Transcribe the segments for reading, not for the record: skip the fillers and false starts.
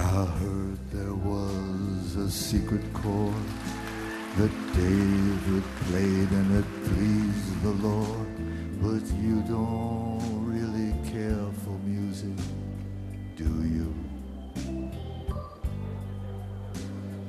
I heard there was a secret chord that David played and it pleased the Lord, but you don't really care for music, do you?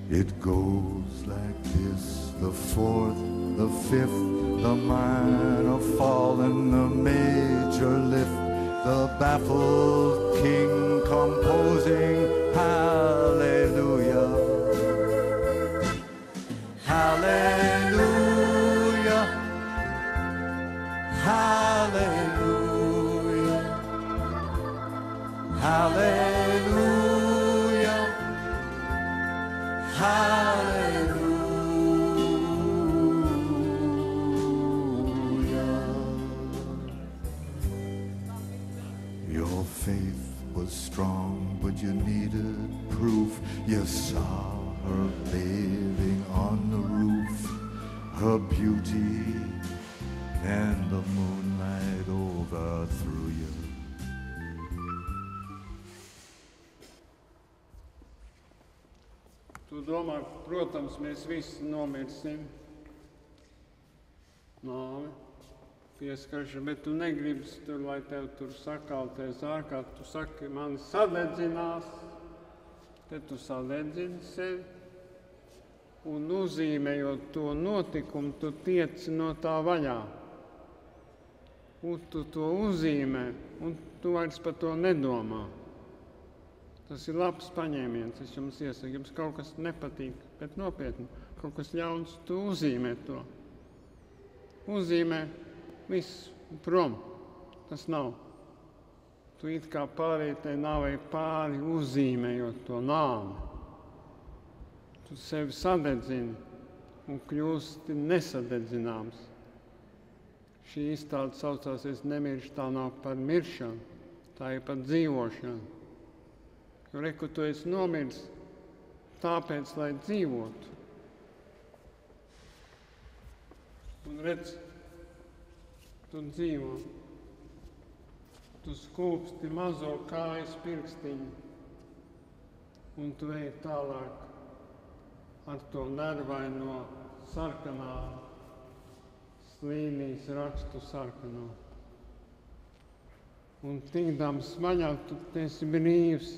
It goes like this: the fourth, the fifth, the minor fall and the major lift, the baffled king composing hallelujah. Hallelujah, hallelujah, hallelujah, hallelujah. Your faith was strong, but you needed proof. You saw her bathing on the roof, her beauty and the moonlight overthrew you. Tu domā, protams, mēs visi nomirsim. Nāve, pieskarša, bet tu negribi tur, lai tev tur sakalties ārkārt. Tu saki, mani sadedzinās, te tu sadedzini sevi. Un nozīmējot to notikumu, tu tieci no tā vaļā. Un tu to uzzīmē, un tu vairs par to nedomā. Tas ir labs paņēmiens, es jums iesaku. Jums kaut kas nepatīk, bet nopietni, kaut kas ļauns, tu uzzīmē to. Uzzīmē viss prom. Tas nav. Tu it kā pārēji tai nāvei pāri, uzzīmējot to nāvi. Tu sevi sadedzini un kļūsti nesadedzināms. Šī izstāde saucās Es nemiršu, tā nav par miršanu, tā ir par dzīvošanu. Jo reku tu esi nomiris tāpēc, lai dzīvotu. Un redz, tu dzīvo. Tu skūpsti mazo kājas pirkstiņu un tu ej tālāk ar to nervaino sarkanā slīnijas rakstu sarkano. Un tikdams vaļā tu esi brīvs.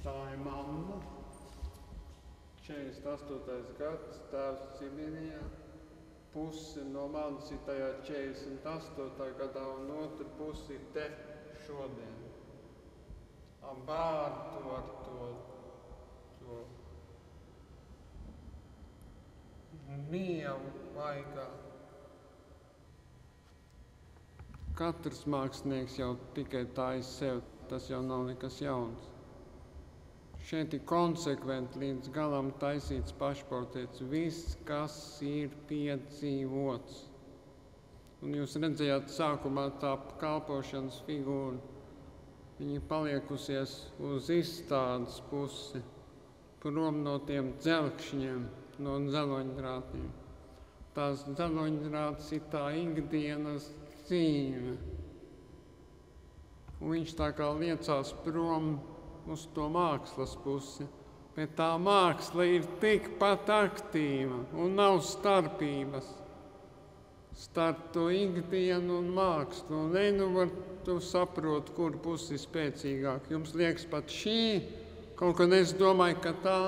Tā ir mamma, 48. gads, tēvs Sibīrijā, pusi no manis ir tajā 48. gadā un otra pusi ir te šodien. Bārtu ar to mievu vaigā. Katrs mākslinieks jau tikai tājas sev, tas jau nav nekas jauns. Šeit ir konsekventi līdz galam taisīts pašportrets, viss, kas ir piedzīvots. Un jūs redzējāt sākumā tā kalpošanas figūra, viņa paliekusies uz izstādes pusi, prom no tiem dzelkšņiem, no dzeloņdrātiem. Tās dzeloņdrāts ir tā ikdienas dzīve. Un viņš tā kā liecās prom uz to mākslas pusi, bet tā māksla ir tikpat aktīva un nav starpības. starp to ikdienu un mākslu. Tu saproti, kur pusi spēcīgāk. Jums liekas pat šī, kaut kad es domāju, ka tā.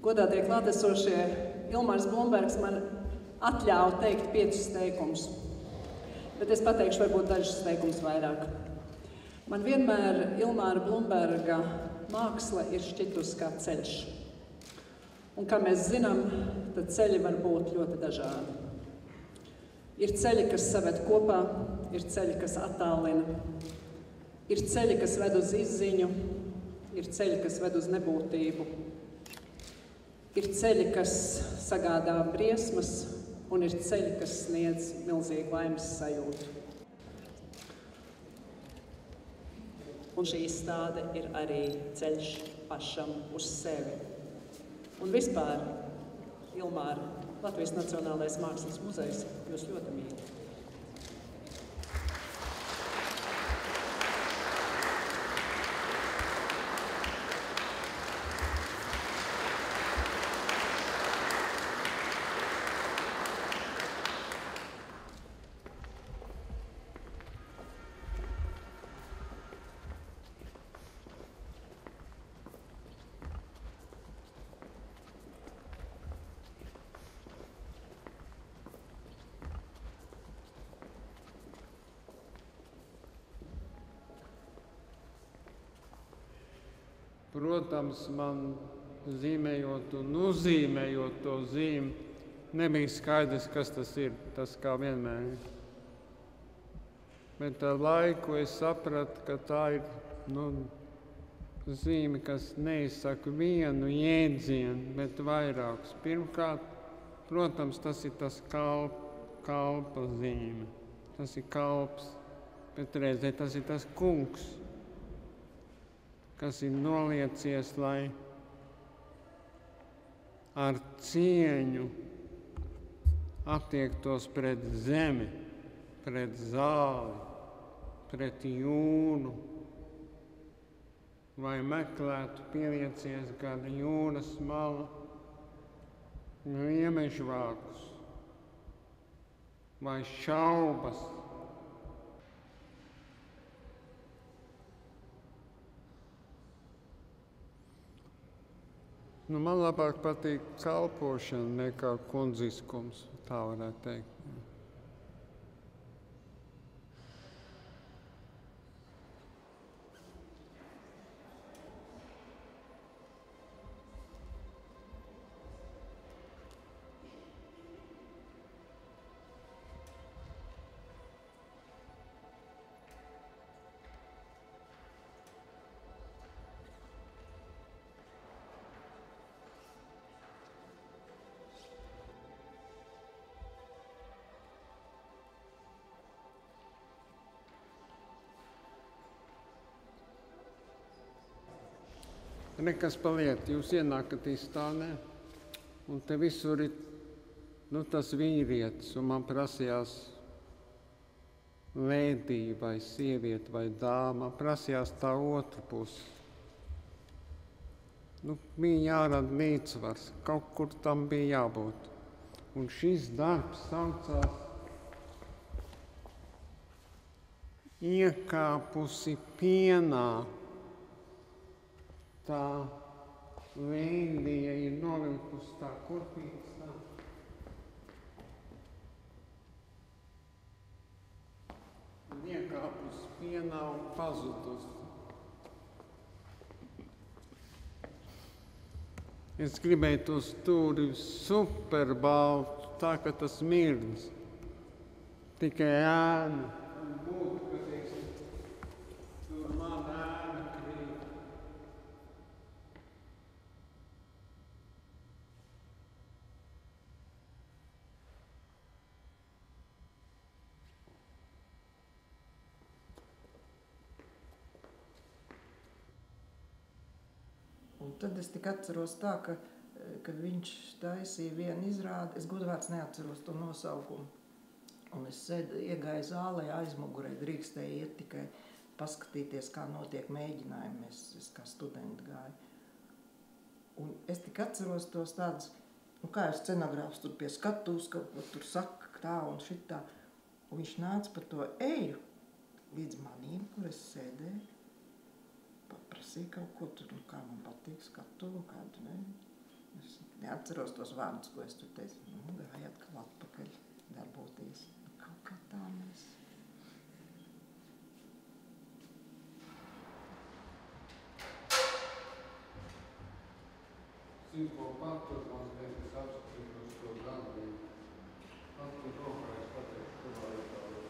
Godātie klātesošie, Ilmārs Blumbergs man atļāva teikt 5 teikumus, bet es pateikšu varbūt dažus teikumus vairāk. Man vienmēr Ilmāra Blumberga māksla ir šķitus kā ceļš. Un kā mēs zinām, tad ceļi var būt ļoti dažādi. Ir ceļi, kas saved kopā, ir ceļi, kas attālina, ir ceļi, kas ved uz izziņu, ir ceļi, kas ved uz nebūtību. Ir ceļi, kas sagādā briesmas, un ir ceļi, kas sniedz milzīgu laimes sajūtu. Un šī izstāde ir arī ceļš pašam uz sevi. Un vispār, Ilmāra, Latvijas Nacionālais Mākslas muzejs jūs ļoti mīl. Protams, man zīmējot un uzzīmējot to zīmi, nebija skaidrs, kas tas ir, tas kā vienmēr. Bet ar laiku es sapratu, ka tā ir zīme, kas neizsaka vienu jēdzienu, bet vairākus. Pirmkārt, protams, tas ir tas kalpa zīme. Tas ir kalps, bet reizē tas ir tas kungs, kas ir noliecies, lai ar cieņu attiektos pret zemi, pret zāli, pret jūru, vai meklētu pieliecies kāda jūras mala, gliemežvākus, vai šaubas. Man labāk patīk kalpošana nekā kundziskums, tā varētu teikt. Nekas paliet, jūs ienākat izstānē, un te visur ir tas vīrietis, un man prasījās lēdija vai sieviete vai dāma, prasījās tā otra pusi. Bija jārada līdzsvars, kaut kur tam bija jābūt. Un šis darbs saucās Iekāpusi pienā. Tā lēdija ir novilkusi tā kurpītes tā. Un iekāpusi pienā un pazudusi. Es gribēju to stūri super baltu, tā ka tas mirdz. Tikai ēna. Un būtu, ka tur man ēna krīt. tad es tik atceros tā, ka, kad viņš taisīja vienu izrādi, es godvārds neatceros to nosaukumu. Un es iegāju zālē aizmugurē, drīkstēju iet tikai paskatīties, kā notiek mēģinājumi. Es kā studenti gāju. Un es tik atceros tos tādus, kā jau scenogrāfs tur pie skatuves, kaut ko tur saka tā un šitā. Un viņš nāca pa to eju līdz manīm, kur es sēdēju. Paprasīja kaut ko tur, kā man patīk skatuvu, kādu, ne. Es neatceros tos vārdus, ko es tur teicu. Gāju atkal atpakaļ darboties. Kaut kā tā mēs. Zinu, ko patur mazliet, es apskatīt uz to gandrību. Patur rokā, es pateikšu, kurā jautājumā.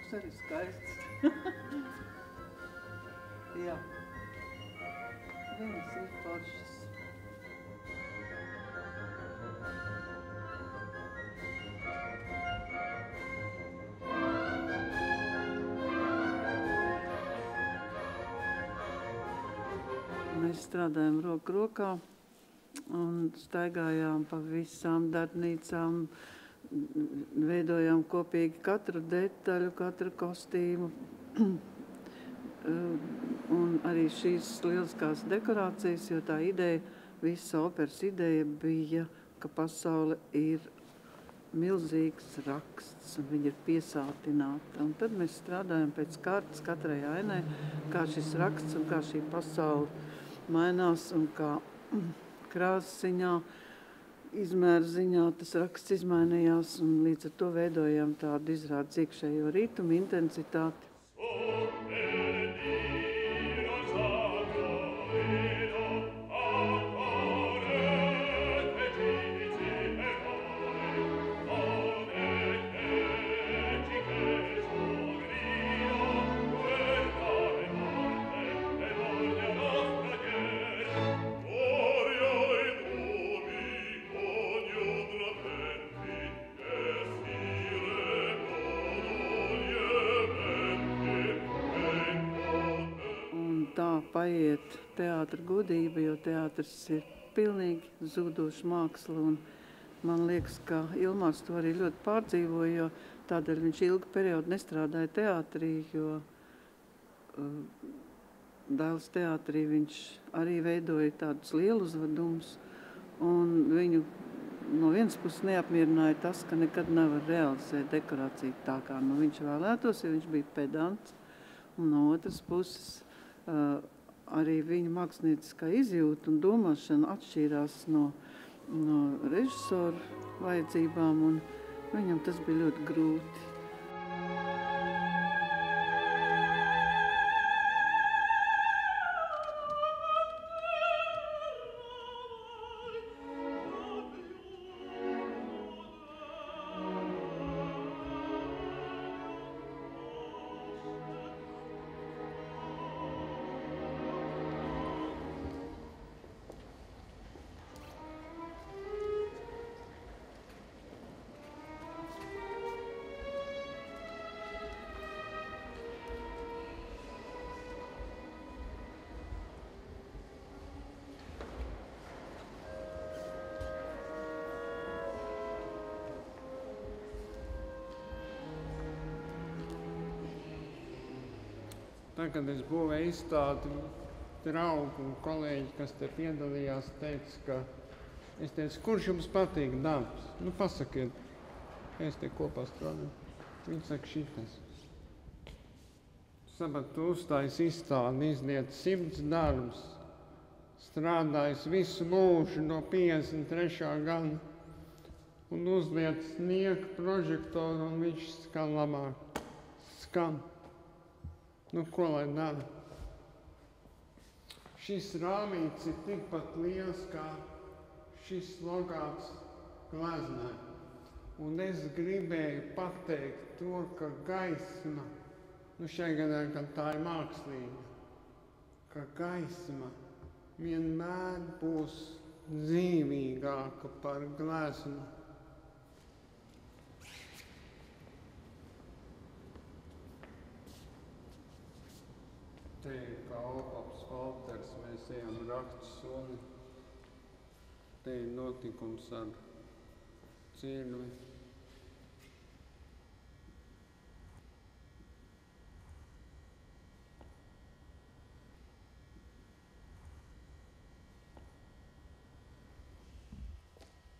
Tas arī skaists. Jā. Viens ir foršs. Mēs strādājam roku rokā un staigājām pa visām darbnīcām, veidojām kopīgi katru detaļu, katru kostīmu. Un arī šīs lieliskās dekorācijas, jo tā ideja, visa operas ideja bija, ka pasaule ir milzīgs raksts, un viņa ir piesātināta. Un tad mēs strādājam pēc kārtas katrai ainai, kā šis raksts un kā šī pasaule mainās un kā krāsas ziņā, izmēra ziņā tas raksts izmainījās, un līdz ar to veidojam tādu izrādes iekšējo ritmu, intensitāti. Paiet teātra gudība, jo teātris ir pilnīgi zudoša māksla, un man liekas, ka Ilmārs to arī ļoti pārdzīvoja, jo tādēļ viņš ilgu periodu nestrādāja teātrī, jo Dailes teātrī viņš arī veidoja tādus lielus uzvedumus, un viņu no vienas puses neapmierināja tas, ka nekad nevar realizēt dekorāciju tā, kā viņš vēlētos, jo viņš bija pedants, un no otras puses arī viņa mākslinieckā izjūta un domāšana atšķīrās no režisora vajadzībām, un viņam tas bija ļoti grūti. Tā, kad es būvēju izstādi, draugi un kolēģi, kas te piedalījās, teica, es teicu, kurš jums patīk darbs? Nu, pasakiet, es te kopā strādāju. Viņi saka, šitas. Sabat, tu uzstājas izstādi, izliet 100 darbus, strādājis visu mūžu no 53. gada un uzliet sniega prožektoru un viņš skan labāk. Skan. Nu, ko lai dara? Šis rāmīts ir tikpat liels, kā šis logāts gleznē. Un es gribēju pateikt to, ka gaisma, nu šai gadījumā, kad tā ir mākslīga, ka gaisma vienmēr būs dzīvīgāka par gleznu. Te ir Kalpaps Valters, mēs ejam raktu soli. Te ir notikums ar Cirvi.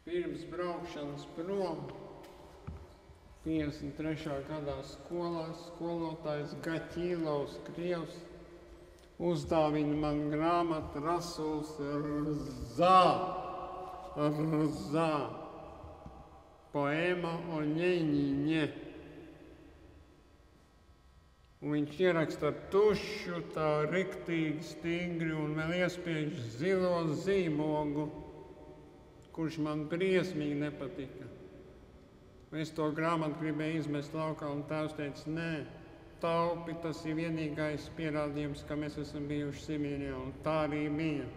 Pirms braukšanas prom 53. gadā skolā skolotājs Gaķīlovs, Krievs, uzdāvina man grāmatu Rasuls Rzā, poēma o Ļeņiņe. Un viņš ieraksta tušu, tā riktīgi stingri un vēl iespiež zilo zīmogu, kurš man briesmīgi nepatika. Es to grāmatu gribēju izmest laukā, un tēvs teica, nē, taupi, tas ir vienīgais pierādījums, ka mēs esam bijuši Sibīrijā, un tā arī bija.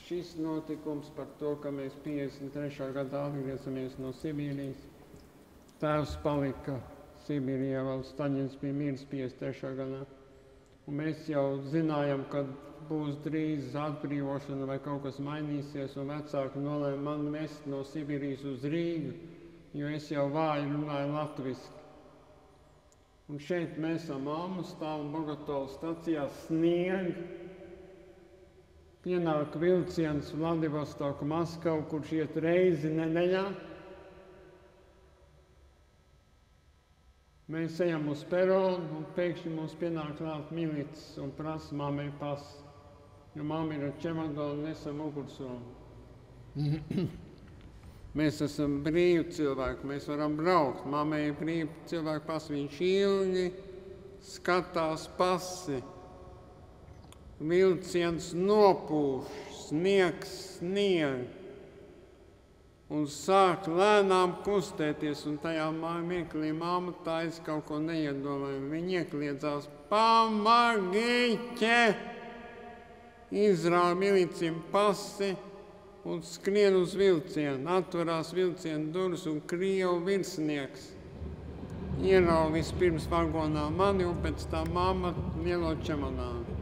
šis notikums par to, ka mēs 53. gadā atgriezamies no Sibīrijas. Tēvs palika Sibīrijā, vēl Staļins bija miris 53. gadā. Un mēs jau zinājām, ka būs drīz atbrīvošana vai kaut kas mainīsies, un vecāki nolēma man mest no Sibīrijas uz Rīgu, jo es jau vāji runāju latviski. Un šeit mēs ar mammu stāvam Bogotovas stacijā, snieg. Pienāk vilciens Vladivostoku Maskavu, kurš iet reizi nedēļā. Mēs ejam uz peronu, un pēkšņi mums pienāk klāt milicis un prasa mammai pasi. Jo mamma ir ar čemodonu, nesam ugunsromu. Mēs esam brīvi cilvēki, mēs varam braukt. Mammai ir brīvi cilvēki pasi, viņš ilgi skatās pasi. Vilciens nopūš, sniegs snieg un sāk lēnām kustēties, un tajā mirklī mamma taisa kaut ko neiedomājami. Viņa iekliedzās: "Pamagiķe!" Izrāva milicim pasi un skrien uz vilcienu. Atverās vilciena durvis un krievu virsnieks ierauga vispirms vagonā mani un pēc tā mamma lielo čemodānu.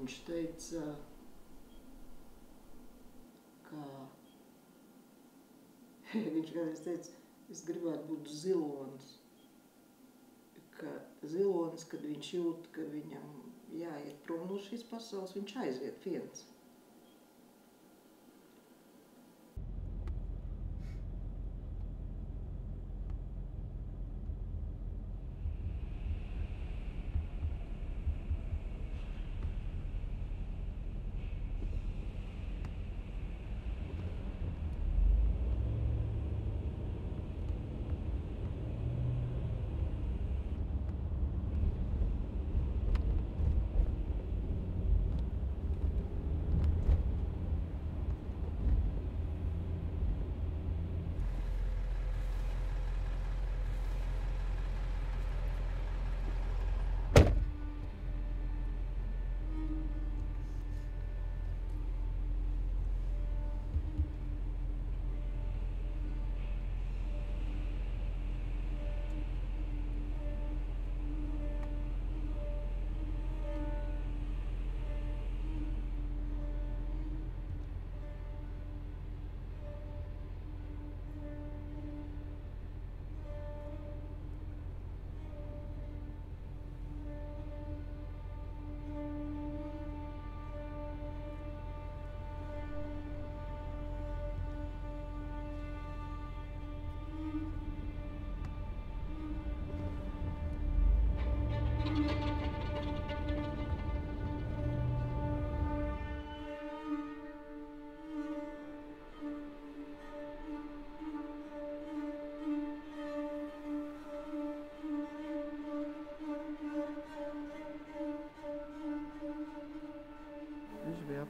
viņš teica, ka viņš kādreiz teica, es gribētu būt zilonis. Ka zilonis, kad viņš jūt, ka viņam jāiet prom no šīs pasaules, viņš aiziet viens.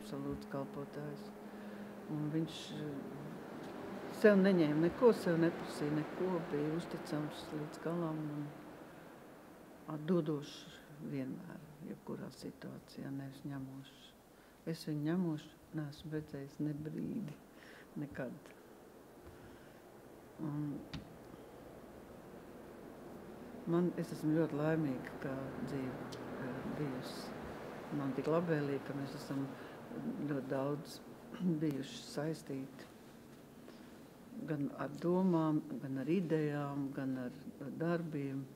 Absolūts kalpotājs. Un viņš sev neņēma neko, sev neprasīja neko, bija uzticams līdz galam un atdodošs vienmēr, jebkurā situācijā, nevis ņemošs. Es viņu ņemošu, neesmu redzējis ne brīdi, nekad. Un es esmu ļoti laimīga, ka dzīve bijusi man tik labvēlīga, ka mēs esam ļoti daudz bijuši saistīti gan ar domām, gan ar idejām, gan ar darbiem.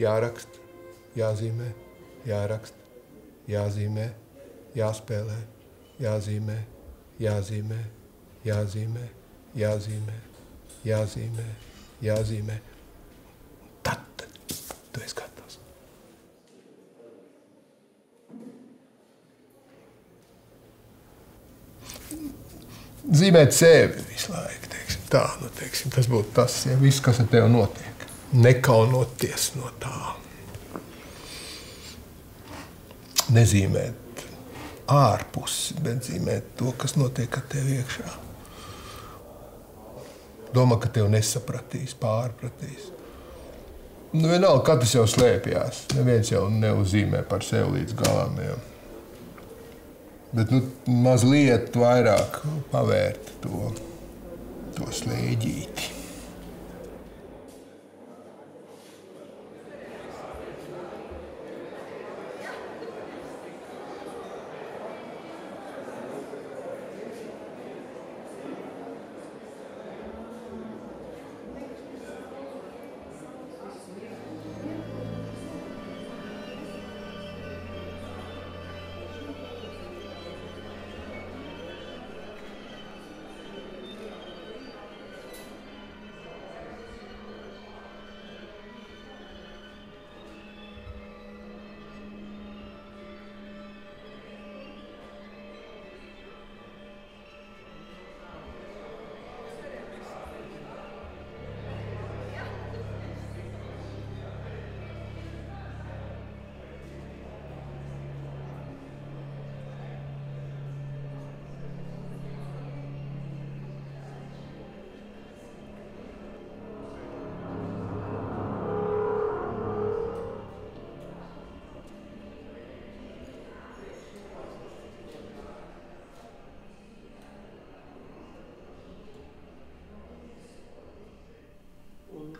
jāraksta, jāzīmē, jāraksta, jāzīmē, jāspēlē, jāzīmē, jāzīmē, jāzīmē, jāzīmē, jāzīmē, jāzīmē. Tad tu esi gatavs. Zīmēt sevi visu laiku, teiksim, tā, teiksim, tas būtu tas, ja viss, kas ar tevi notiek. Nekaunoties no tā. Nezīmēt ārpusi, bet zīmēt to, kas notiek ar tevi iekšā. Domā, ka tevi nesapratīs, pārpratīs. Vienalga, katrs jau slēpjās. Neviens jau neuzīmē par sevi līdz galam. Ja. Bet mazliet vairāk pavērt to slēģīti.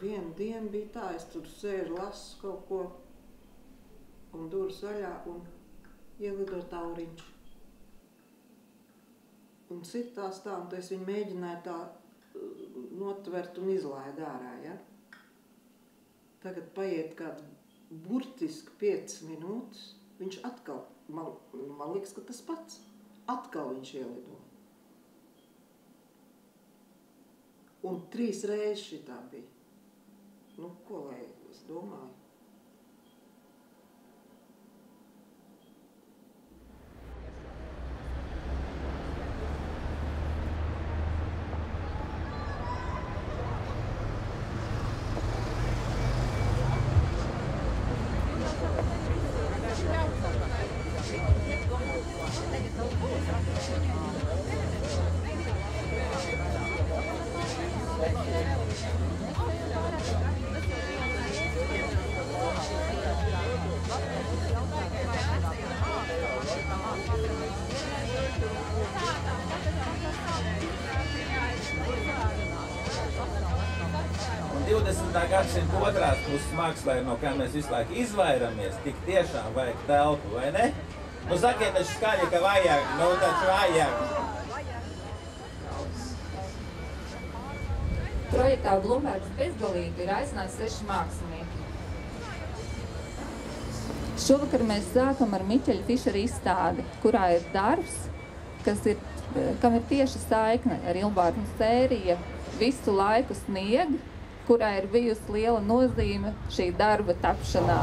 Vienu dienu bija tā, es tur sēžu, lasu kaut ko, un durvis vaļā, un ielido tauriņš. Un citās tā, un es viņu mēģināju tā notvert un izlaid ārā, ja? Tagad paiet kāds burtiski 5 minūtes, viņš atkal, man liekas, ka tas pats, atkal viņš ielido. Un 3 reizes šitā bija. Ko lai es domāju? Gadsimta otrās puses mākslē, no kā mēs visu laiku izvairamies, tik tiešām vajag telpu, vai ne? Sakiet taču skaļi, ka vajag, taču vajag. Projektā Blumbergas bezgalīgi ir aicināts 6 mākslinieki. Šovakar mēs sākam ar Miķeļa Fišera izstādi, kurā ir darbs, kam ir tieši saikne ar Ilbārnu sērija Visu laiku snieg, kurā ir bijusi liela nozīme šī darba tapšanā.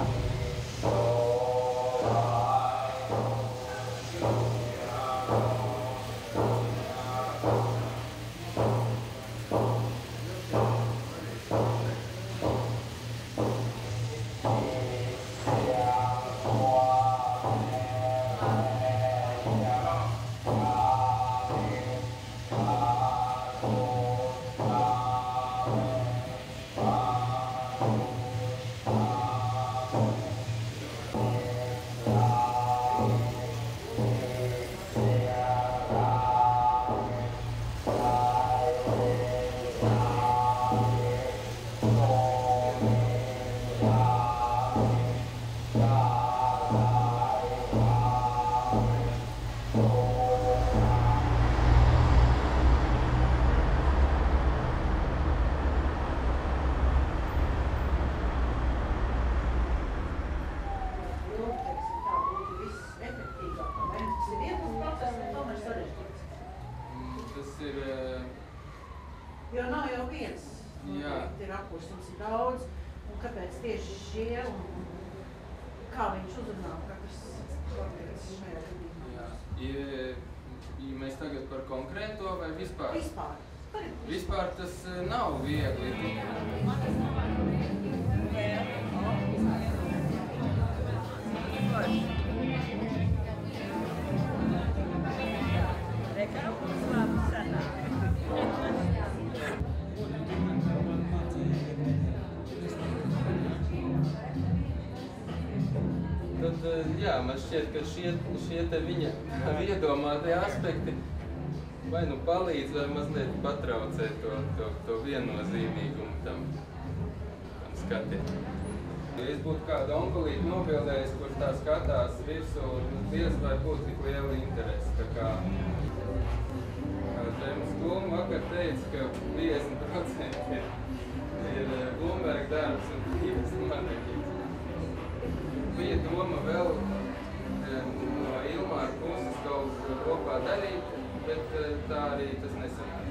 viens ir apkurss, jums ir daudz, un kāpēc tieši šie, un kā viņš uzrunā katrs konkrēts šajā gadījumā? Ja mēs tagad par konkrēto vai vispār? Vispār. Vispār tas nav viegli. Tad, jā, man šķiet, ka šie te viņa iedomātie aspekti vai nu palīdz, vai mazliet patraucē to viennozīmīgumu tam skatiem. Ja es būtu kādu onkulīti nobildējis, kurš tā skatās virsū, diez vai būtu tik liela interese. Tā kā Džeims Blum vakar teica, ka 50% ir Blumberga darbs un 50% manekīns. Bija doma vēl no Ilmāra puses kaut kopā darīt, bet tā arī tas nesanāk.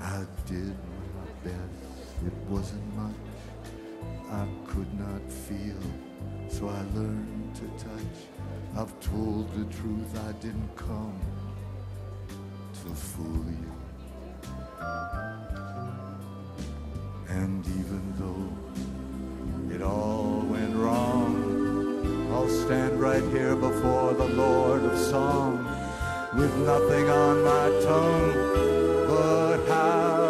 I did my best, it wasn't much. I could not feel, so I learned to touch. I've told the truth, I didn't come to fool you. And even though it all went wrong, I'll stand right here before the Lord of Song with nothing on my tongue but how